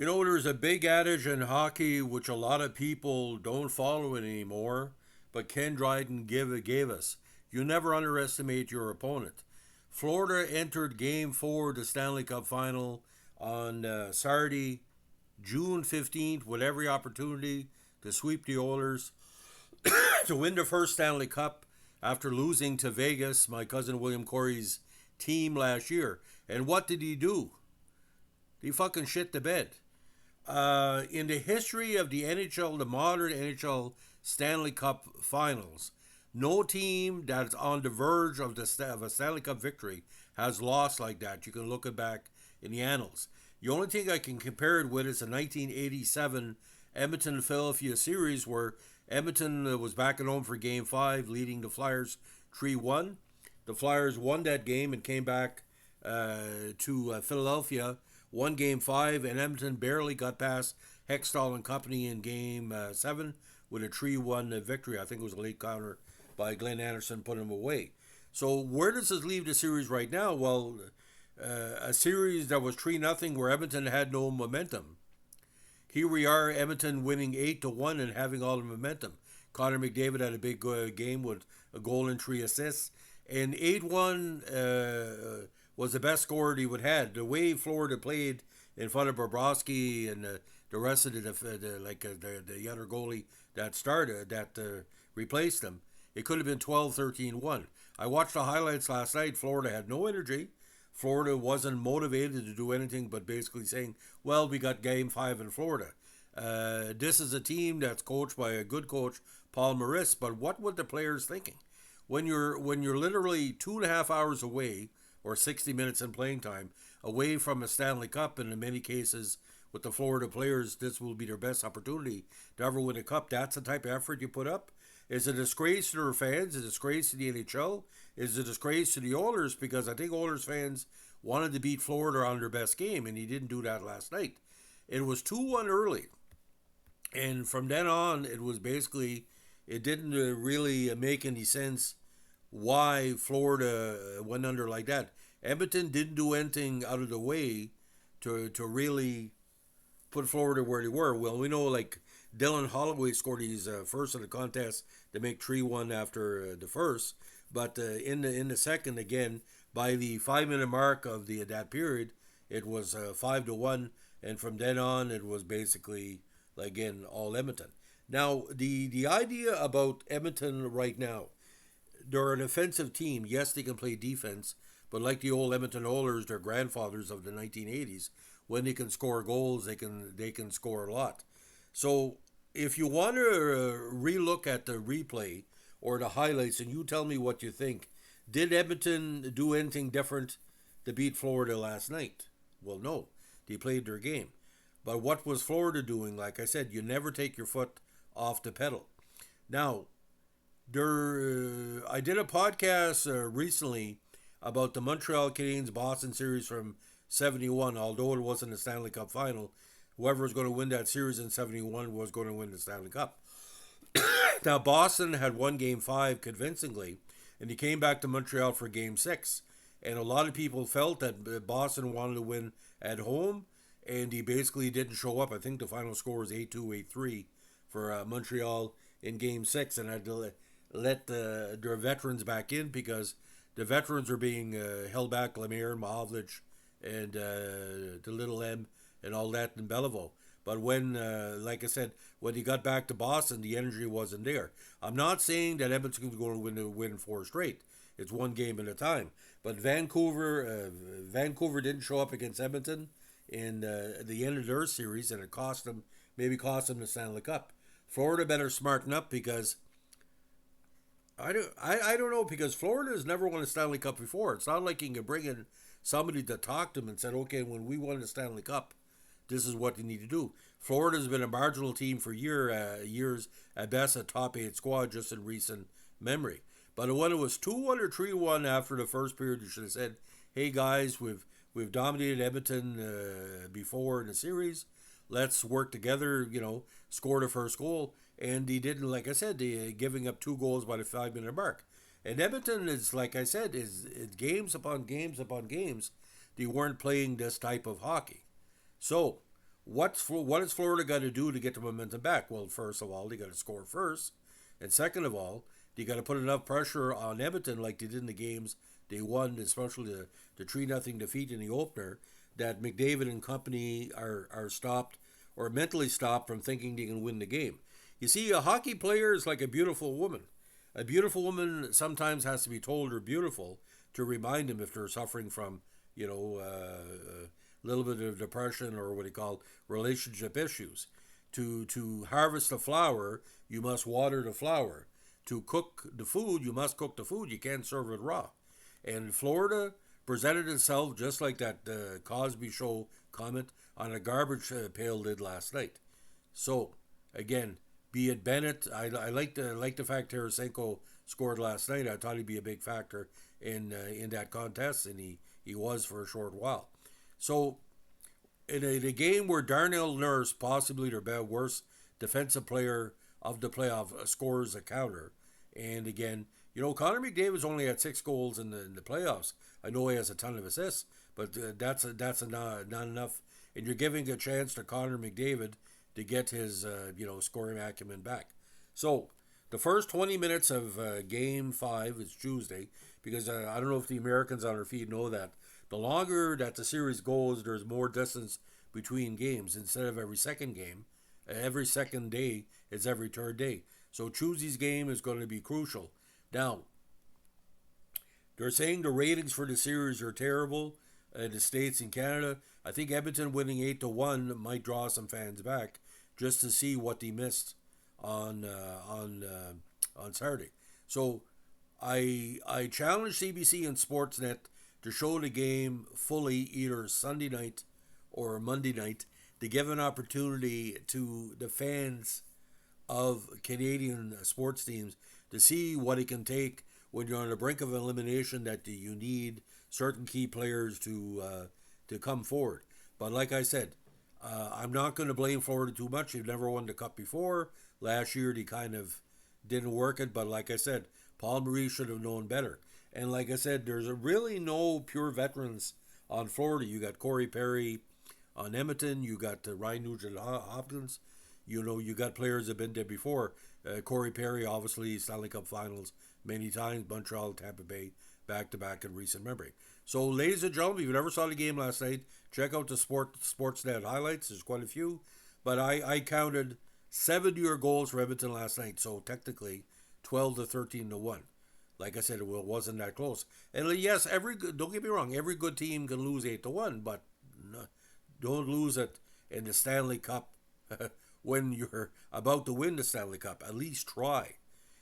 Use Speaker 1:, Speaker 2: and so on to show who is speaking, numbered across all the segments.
Speaker 1: You know, there's a big adage in hockey which a lot of people don't follow it anymore, but Ken Dryden gave us. You never underestimate your opponent. Florida entered Game 4 of the Stanley Cup Final on Saturday, June 15th, with every opportunity to sweep the Oilers, to win the first Stanley Cup after losing to Vegas, my cousin William Corey's team last year. And what did he do? He fucking shit the bed. In the history of the NHL, the modern NHL Stanley Cup Finals, no team that's on the verge of a Stanley Cup victory has lost like that. You can look it back in the annals. The only thing I can compare it with is the 1987 Edmonton-Philadelphia series where Edmonton was back at home for Game 5, leading the Flyers 3-1. The Flyers won that game and came back to Philadelphia, won Game 5, and Edmonton barely got past Hextall and Company in Game 7 with a 3-1 victory. I think it was a late counter by Glenn Anderson putting him away. So where does this leave the series right now? Well, a series that was 3-0 where Edmonton had no momentum. Here we are, Edmonton winning 8-1 and having all the momentum. Connor McDavid had a big game with a goal and 3 assists. And 8-1 was the best score he would had. The way Florida played in front of Bobrovsky and the rest of the other goalie that replaced him, it could have been 12-13-1. I watched the highlights last night. Florida had no energy. Florida wasn't motivated to do anything but basically saying, well, we got Game 5 in Florida. This is a team that's coached by a good coach, Paul Maurice, but what were the players thinking? When you're literally 2.5 hours away, or 60 minutes in playing time, away from a Stanley Cup, and in many cases with the Florida players, this will be their best opportunity to ever win a cup. That's the type of effort you put up. Is a disgrace to their fans, a disgrace to the NHL, is a disgrace to the Oilers, because I think Oilers fans wanted to beat Florida on their best game, and he didn't do that last night. It was 2-1 early, and from then on, it was basically, it didn't really make any sense why Florida went under like that. Edmonton didn't do anything out of the way to really put Florida where they were. Well, we know like Dylan Holloway scored his first in the contest to make 3-1 after the first, but in the second again by the 5 minute mark of that period, it was 5-1, and from then on it was basically again all Edmonton. Now the idea about Edmonton right now, they're an offensive team. Yes, they can play defense, but like the old Edmonton Oilers, they're grandfathers of the 1980s. When they can score goals, they can score a lot. So if you want to relook at the replay or the highlights, and you tell me what you think, did Edmonton do anything different to beat Florida last night? Well, no. They played their game. But what was Florida doing? Like I said, you never take your foot off the pedal. Now, I did a podcast recently about the Montreal Canadiens Boston series from 71, although it wasn't a Stanley Cup final. Whoever was going to win that series in 71 was going to win the Stanley Cup. Now, Boston had won Game 5 convincingly, and he came back to Montreal for Game 6. And a lot of people felt that Boston wanted to win at home, and he basically didn't show up. I think the final score was 8-2, 8-3 for Montreal in Game 6, and had to let their veterans back in because the veterans are being held back, Lemaire, Mahovlich, and the Little M, and all that in Belleville. But when, like I said, when he got back to Boston, the energy wasn't there. I'm not saying that Edmonton's going to win 4 straight. It's one game at a time. But Vancouver didn't show up against Edmonton in the end of their series, and it maybe cost them the Stanley Cup. Florida better smarten up because I don't know, because Florida has never won a Stanley Cup before. It's not like you can bring in somebody to talk to them and said, okay, when we won the Stanley Cup, this is what you need to do. Florida's been a marginal team for years, at best a top 8 squad just in recent memory. But when it was 2-1 or 3-1 after the first period, you should have said, hey guys, we've dominated Edmonton before in the series. Let's work together, score the first goal. And he didn't, like I said, giving up 2 goals by the 5-minute mark. And Edmonton is, like I said, is games upon games upon games. They weren't playing this type of hockey. So, what has Florida got to do to get the momentum back? Well, first of all, they got to score first, and second of all, they got to put enough pressure on Edmonton like they did in the games they won, especially the 3-0 defeat in the opener, that McDavid and Company are stopped or mentally stopped from thinking they can win the game. You see, a hockey player is like a beautiful woman. A beautiful woman sometimes has to be told they're beautiful to remind them if they're suffering from, a little bit of depression or what you call relationship issues. To harvest the flower, you must water the flower. To cook the food, you must cook the food. You can't serve it raw. And Florida presented itself just like that Cosby Show comment on a garbage pail did last night. So, again, be it Bennett, I like the fact Tarasenko scored last night. I thought he'd be a big factor in that contest, and he was for a short while. So, in a game where Darnell Nurse, possibly their worst defensive player of the playoff, scores a counter, and again, Connor McDavid's only had 6 goals in the playoffs. I know he has a ton of assists, but that's not enough. And you're giving a chance to Connor McDavid to get his scoring acumen back. So the first 20 minutes of Game 5 is Tuesday, because I don't know if the Americans on our feed know that the longer that the series goes, there's more distance between games. Instead of every second game, every second day is every third day. So Tuesday's game is going to be crucial. Now, they're saying the ratings for the series are terrible in the States and Canada. I think Edmonton winning 8-1 might draw some fans back just to see what they missed on Saturday. So I challenge CBC and Sportsnet to show the game fully either Sunday night or Monday night to give an opportunity to the fans of Canadian sports teams to see what it can take when you're on the brink of elimination, that you need certain key players to come forward. But like I said, I'm not going to blame Florida too much. They've never won the Cup before. Last year, they kind of didn't work it. But like I said, Paul Maurice should have known better. And like I said, there's really no pure veterans on Florida. You got Corey Perry on Edmonton. You got Ryan Nugent-Hopkins. You got players that have been there before. Corey Perry, obviously, Stanley Cup Finals many times. Montreal, Tampa Bay, back-to-back in recent memory. So, ladies and gentlemen, if you never saw the game last night, check out the Sportsnet highlights. There's quite a few. But I counted 7 goals for Edmonton last night. So, technically, 12-13-1. Like I said, it wasn't that close. And yes, don't get me wrong, every good team can lose 8-1, but don't lose it in the Stanley Cup when you're about to win the Stanley Cup. At least try.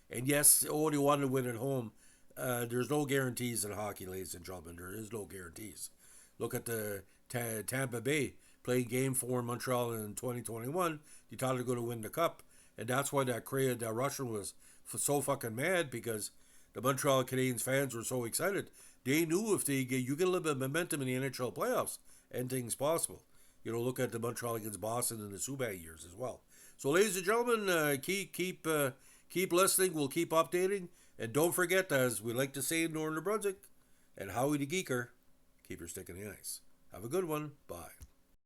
Speaker 1: And yes, you want to win at home. There's no guarantees in hockey, ladies and gentlemen. There is no guarantees. Look at the Tampa Bay playing Game 4 in Montreal in 2021. They thought they were going to win the Cup. And that's why that Russian was so fucking mad, because the Montreal Canadiens fans were so excited. They knew if you get a little bit of momentum in the NHL playoffs, anything's possible. Look at the Montreal against Boston in the Subban years as well. So, ladies and gentlemen, keep listening. We'll keep updating. And don't forget, as we like to say in Northern New Brunswick, and Howie the Geeker, keep your stick in the ice. Have a good one. Bye.